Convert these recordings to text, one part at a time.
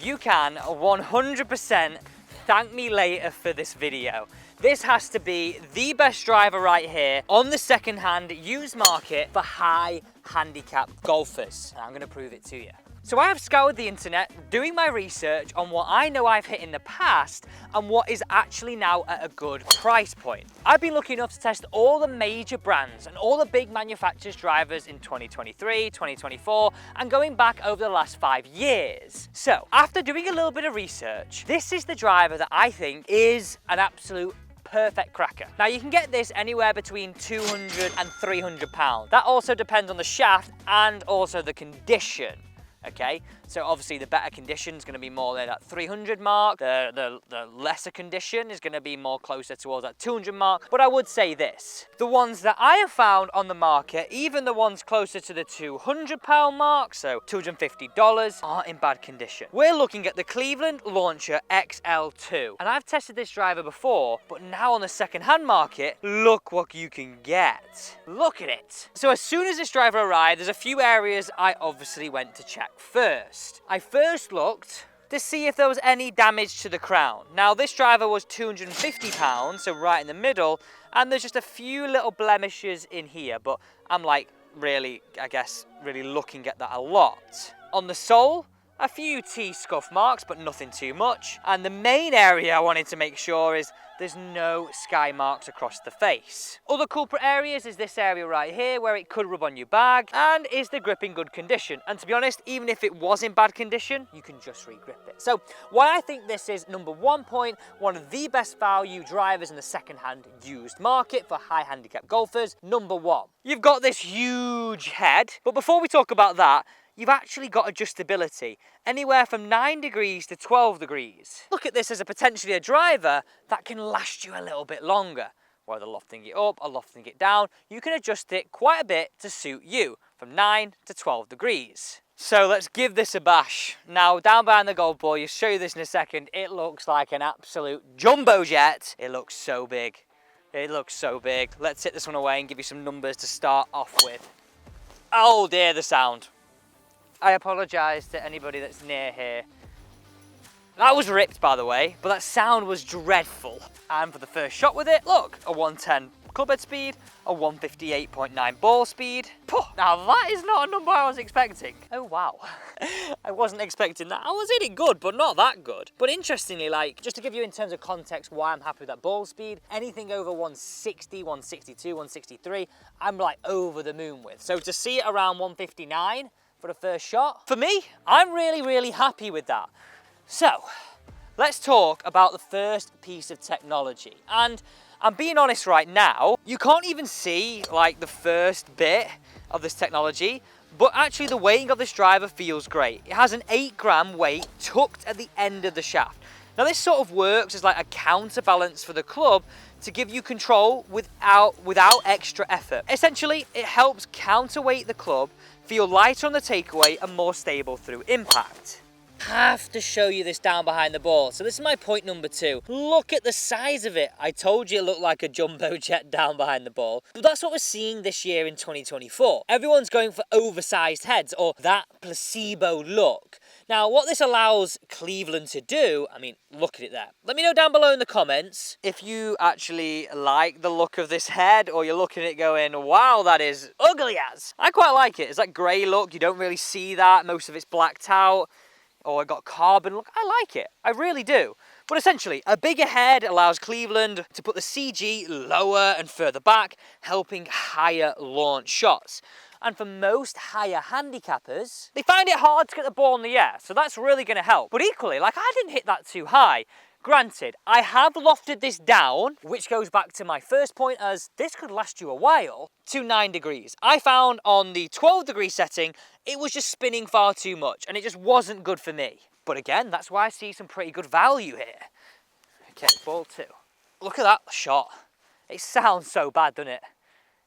you can 100% thank me later for this video. This has to be the best driver right here on the second-hand used market for high handicap golfers. And I'm going to prove it to you. So I have scoured the internet doing my research on what I know I've hit in the past and what is actually now at a good price point. I've been lucky enough to test all the major brands and all the big manufacturers' drivers in 2023, 2024, and going back over the last 5 years. So after doing a little bit of research, this is the driver that I think is an absolute perfect cracker. Now you can get this anywhere between 200 and 300 pounds. That also depends on the shaft and also the condition. Okay, so obviously the better condition is going to be more than that 300 mark. The lesser condition is going to be more closer towards that 200 mark. But I would say this, the ones that I have found on the market, even the ones closer to the 200 pound mark, so $250, aren't in bad condition. We're looking at the Cleveland Launcher XL2. And I've tested this driver before, but now on the second-hand market, look what you can get. Look at it. So as soon as this driver arrived, there's a few areas I obviously went to check first. I first looked to see if there was any damage to the crown. Now this driver was 250 pounds, so right in the middle, and there's just a few little blemishes in here, but I'm like really, I guess, really looking at that a lot. On the sole, a few T-scuff marks, but nothing too much. And the main area I wanted to make sure is there's no sky marks across the face. Other culprit areas is this area right here where it could rub on your bag, and is the grip in good condition. And to be honest, even if it was in bad condition, you can just re-grip it. So why I think this is number 1 point, one of the best value drivers in the second-hand used market for high handicap golfers, number 1. You've got this huge head, but before we talk about that, you've actually got adjustability, anywhere from 9 degrees to 12 degrees. Look at this as potentially a driver that can last you a little bit longer. Whether lofting it up or lofting it down, you can adjust it quite a bit to suit you, from 9 to 12 degrees. So let's give this a bash. Now, down behind the golf ball, you'll show you this in a second, it looks like an absolute jumbo jet. It looks so big. It looks so big. Let's hit this one away and give you some numbers to start off with. Oh dear, the sound. I apologise to anybody that's near here. That was ripped, by the way, but that sound was dreadful. And for the first shot with it, look, a 110 clubhead speed, a 158.9 ball speed. Now that is not a number I was expecting. Oh wow, I wasn't expecting that. I was hitting good, but not that good. But interestingly, like, just to give you in terms of context why I'm happy with that ball speed, anything over 160, 162, 163, I'm like over the moon with. So to see it around 159, for the first shot, for me, I'm really happy with that. So let's talk about the first piece of technology. And I'm being honest right now, you can't even see like the first bit of this technology, but actually the weighting of this driver feels great. It has an 8-gram weight tucked at the end of the shaft. Now this sort of works as like a counterbalance for the club to give you control without extra effort. Essentially, it helps counterweight the club, feel lighter on the takeaway and more stable through impact. Have to show you this down behind the ball. So this is my point number 2. Look at the size of it. I told you it looked like a jumbo jet down behind the ball. But that's what we're seeing this year in 2024. Everyone's going for oversized heads or that placebo look. Now, what this allows Cleveland to do, I mean, look at it there. Let me know down below in the comments if you actually like the look of this head or you're looking at it going, wow, that is ugly as. I quite like it. It's that grey look. You don't really see that. Most of it's blacked out. Or it got carbon look. I like it. I really do. But essentially, a bigger head allows Cleveland to put the CG lower and further back, helping higher launch shots. And for most higher handicappers, they find it hard to get the ball in the air, so that's really going to help. But equally, like, I didn't hit that too high. Granted, I have lofted this down, which goes back to my first point as this could last you a while, to 9 degrees. I found on the 12-degree setting, it was just spinning far too much, and it just wasn't good for me. But again, that's why I see some pretty good value here. Okay, ball 2. Look at that shot. It sounds so bad, doesn't it?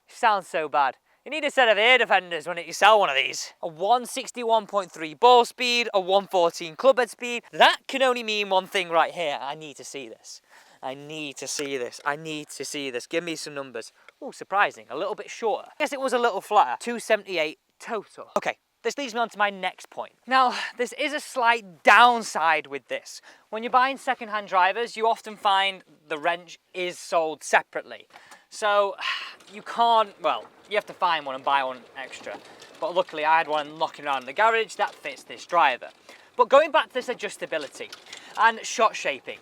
It sounds so bad. You need a set of ear defenders when you sell one of these. A 161.3 ball speed, a 114 clubhead speed. That can only mean one thing right here. I need to see this. I need to see this. I need to see this. Give me some numbers. Oh, surprising. A little bit shorter. I guess it was a little flatter. 278 total. Okay, This leads me on to my next point. Now, this is a slight downside with this. When you're buying second-hand drivers, you often find the wrench is sold separately. So you can't, well, you have to find one and buy one extra. But luckily I had one knocking around in the garage that fits this driver. But going back to this adjustability and shot shaping.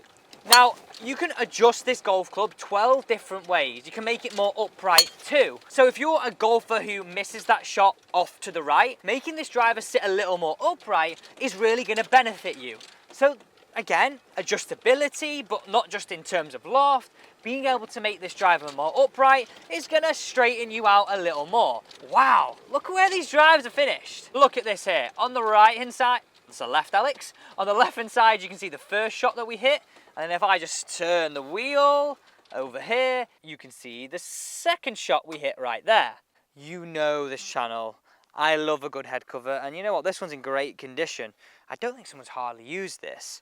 Now, you can adjust this golf club 12 different ways. You can make it more upright too. So if you're a golfer who misses that shot off to the right, making this driver sit a little more upright is really going to benefit you. So again, adjustability, but not just in terms of loft. Being able to make this driver more upright is going to straighten you out a little more. Wow, look where these drives are finished. Look at this here. On the right hand side, it's the left, Alex. On the left hand side, you can see the first shot that we hit. And then if I just turn the wheel over here, you can see the second shot we hit right there. You know this channel. I love a good head cover. And you know what? This one's in great condition. I don't think someone's hardly used this.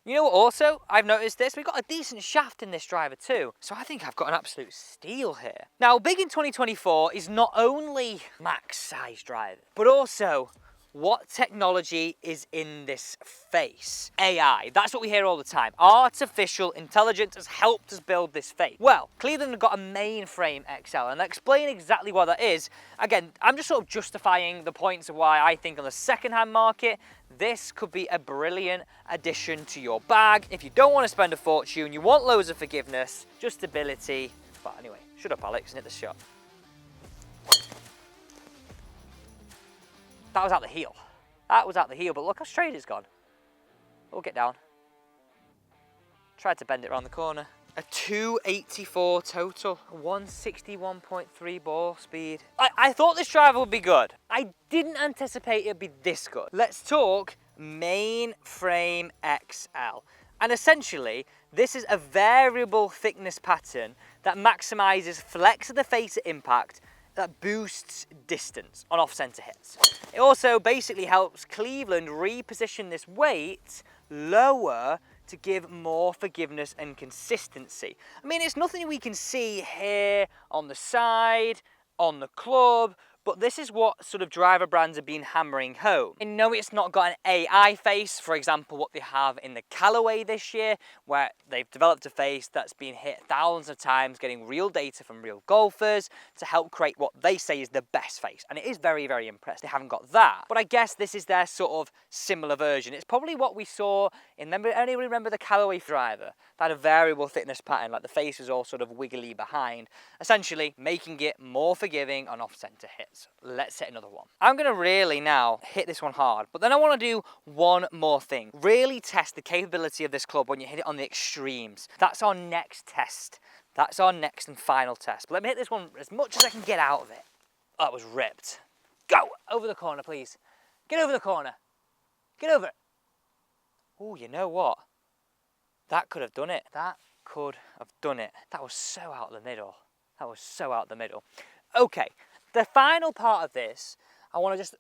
You know what also, I've noticed this, we've got a decent shaft in this driver too. So I think I've got an absolute steal here. Now, big in 2024 is not only max size driver, but also what technology is in this face? AI, that's what we hear all the time. Artificial intelligence has helped us build this face. Well, Cleveland have got a Mainframe XL, and I'll explain exactly what that is. Again, I'm just sort of justifying the points of why I think on the second-hand market, this could be a brilliant addition to your bag. If you don't want to spend a fortune, you want loads of forgiveness, adjustability. But anyway, shut up, Alex, and hit the shot. That was out the heel. That was out the heel, but look how straight it's gone. We'll get down. Tried to bend it around the corner. A 284 total, 161.3 ball speed. I thought this driver would be good. I didn't anticipate it'd be this good. Let's talk Mainframe XL. And essentially, this is a variable thickness pattern that maximizes flex of the face at impact that boosts distance on off-center hits. It also basically helps Cleveland reposition this weight lower to give more forgiveness and consistency. I mean, it's nothing we can see here on the side, on the club, but this is what sort of driver brands have been hammering home. I know it's not got an AI face, for example, what they have in the Callaway this year, where they've developed a face that's been hit thousands of times, getting real data from real golfers to help create what they say is the best face. And it is very, very impressive. They haven't got that. But I guess this is their sort of similar version. It's probably what we saw in, anybody remember the Callaway driver? That had a variable thickness pattern, like the face was all sort of wiggly behind, essentially making it more forgiving on off-center hits. Let's hit another one. I'm going to really now hit this one hard, but then I want to do one more thing. Really test the capability of this club when you hit it on the extremes. That's our next test. That's our next and final test. But let me hit this one as much as I can get out of it. Oh, that was ripped. Go! Over the corner, please. Get over the corner. Get over it. Oh, you know what? That could have done it. That could have done it. That was so out the middle. That was so out the middle. Okay, the final part of this, I want to just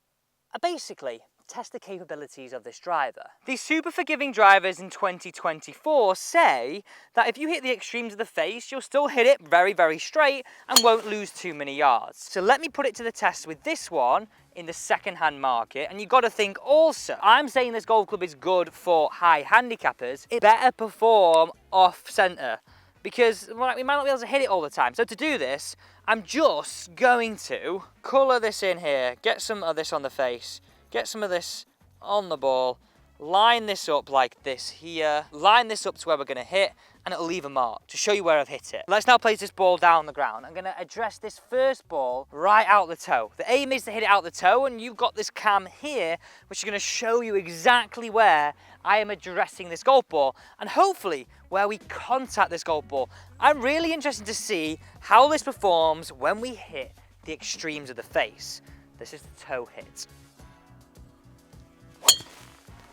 basically test the capabilities of this driver. These super forgiving drivers in 2024 say that if you hit the extremes of the face, you'll still hit it very, very straight and won't lose too many yards. So let me put it to the test with this one in the second-hand market. And you've got to think also, I'm saying this golf club is good for high handicappers. It better perform off-center because we might not be able to hit it all the time. So to do this, I'm just going to colour this in here, get some of this on the face, get some of this on the ball, line this up like this here, line this up to where we're going to hit, and it'll leave a mark to show you where I've hit it. Let's now place this ball down the ground. I'm going to address this first ball right out the toe. The aim is to hit it out the toe, and you've got this cam here, which is going to show you exactly where I am addressing this golf ball, and hopefully where we contact this golf ball. I'm really interested to see how this performs when we hit the extremes of the face. This is the toe hit.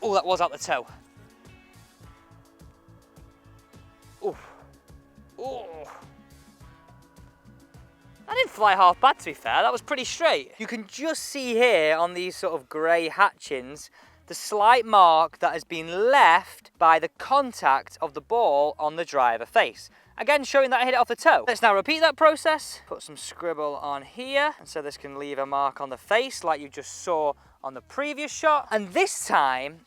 Oh, that was out the toe. Oh, oh. That didn't fly half bad, to be fair. That was pretty straight. You can just see here on these sort of grey hatchings the slight mark that has been left by the contact of the ball on the driver face. Again, showing that I hit it off the toe. Let's now repeat that process. Put some scribble on here, and so this can leave a mark on the face like you just saw on the previous shot. And this time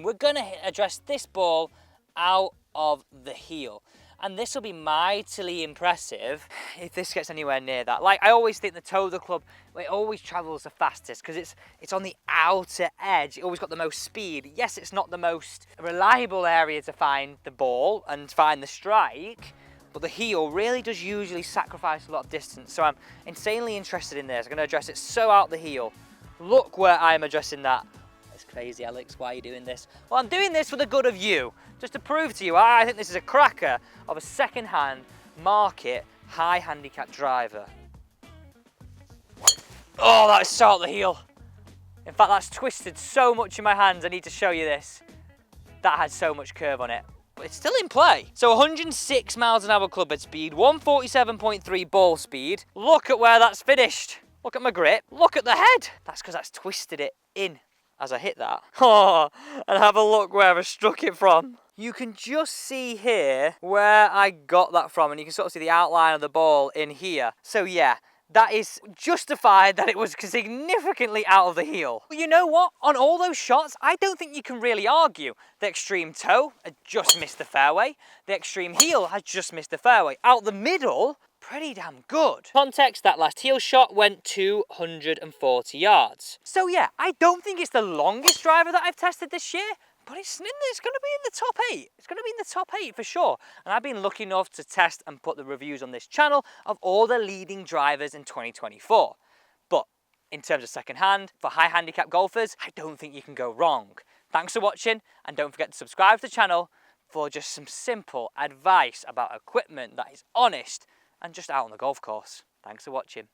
we're gonna address this ball out of the heel. And this will be mightily impressive if this gets anywhere near that. Like, I always think the toe of the club, it always travels the fastest because it's on the outer edge. It always got the most speed. Yes, it's not the most reliable area to find the ball and find the strike, but the heel really does usually sacrifice a lot of distance. So I'm insanely interested in this. I'm gonna address it so out the heel. Look where I'm addressing that. It's crazy, Alex, why are you doing this? Well, I'm doing this for the good of you, just to prove to you I think this is a cracker of a second-hand market high handicap driver. Oh, that is so out the heel. In fact, that's twisted so much in my hands, I need to show you this. That had so much curve on it. But it's still in play. So 106 miles an hour club head speed, 147.3 ball speed. Look at where that's finished. Look at my grip. Look at the head. That's because that's twisted it in as I hit that. Oh, and have a look where I struck it from. You can just see here where I got that from, and you can sort of see the outline of the ball in here. So yeah, that is justified that it was significantly out of the heel. But you know what? On all those shots, I don't think you can really argue. The extreme toe had just missed the fairway. The extreme heel has just missed the fairway. Out the middle, pretty damn good. Context, that last heel shot went 240 yards. So yeah, I don't think it's the longest driver that I've tested this year, but it's going to be in the top 8. It's going to be in the top 8 for sure. And I've been lucky enough to test and put the reviews on this channel of all the leading drivers in 2024. But in terms of second hand, for high handicap golfers, I don't think you can go wrong. Thanks for watching, and don't forget to subscribe to the channel for just some simple advice about equipment that is honest and just out on the golf course. Thanks for watching.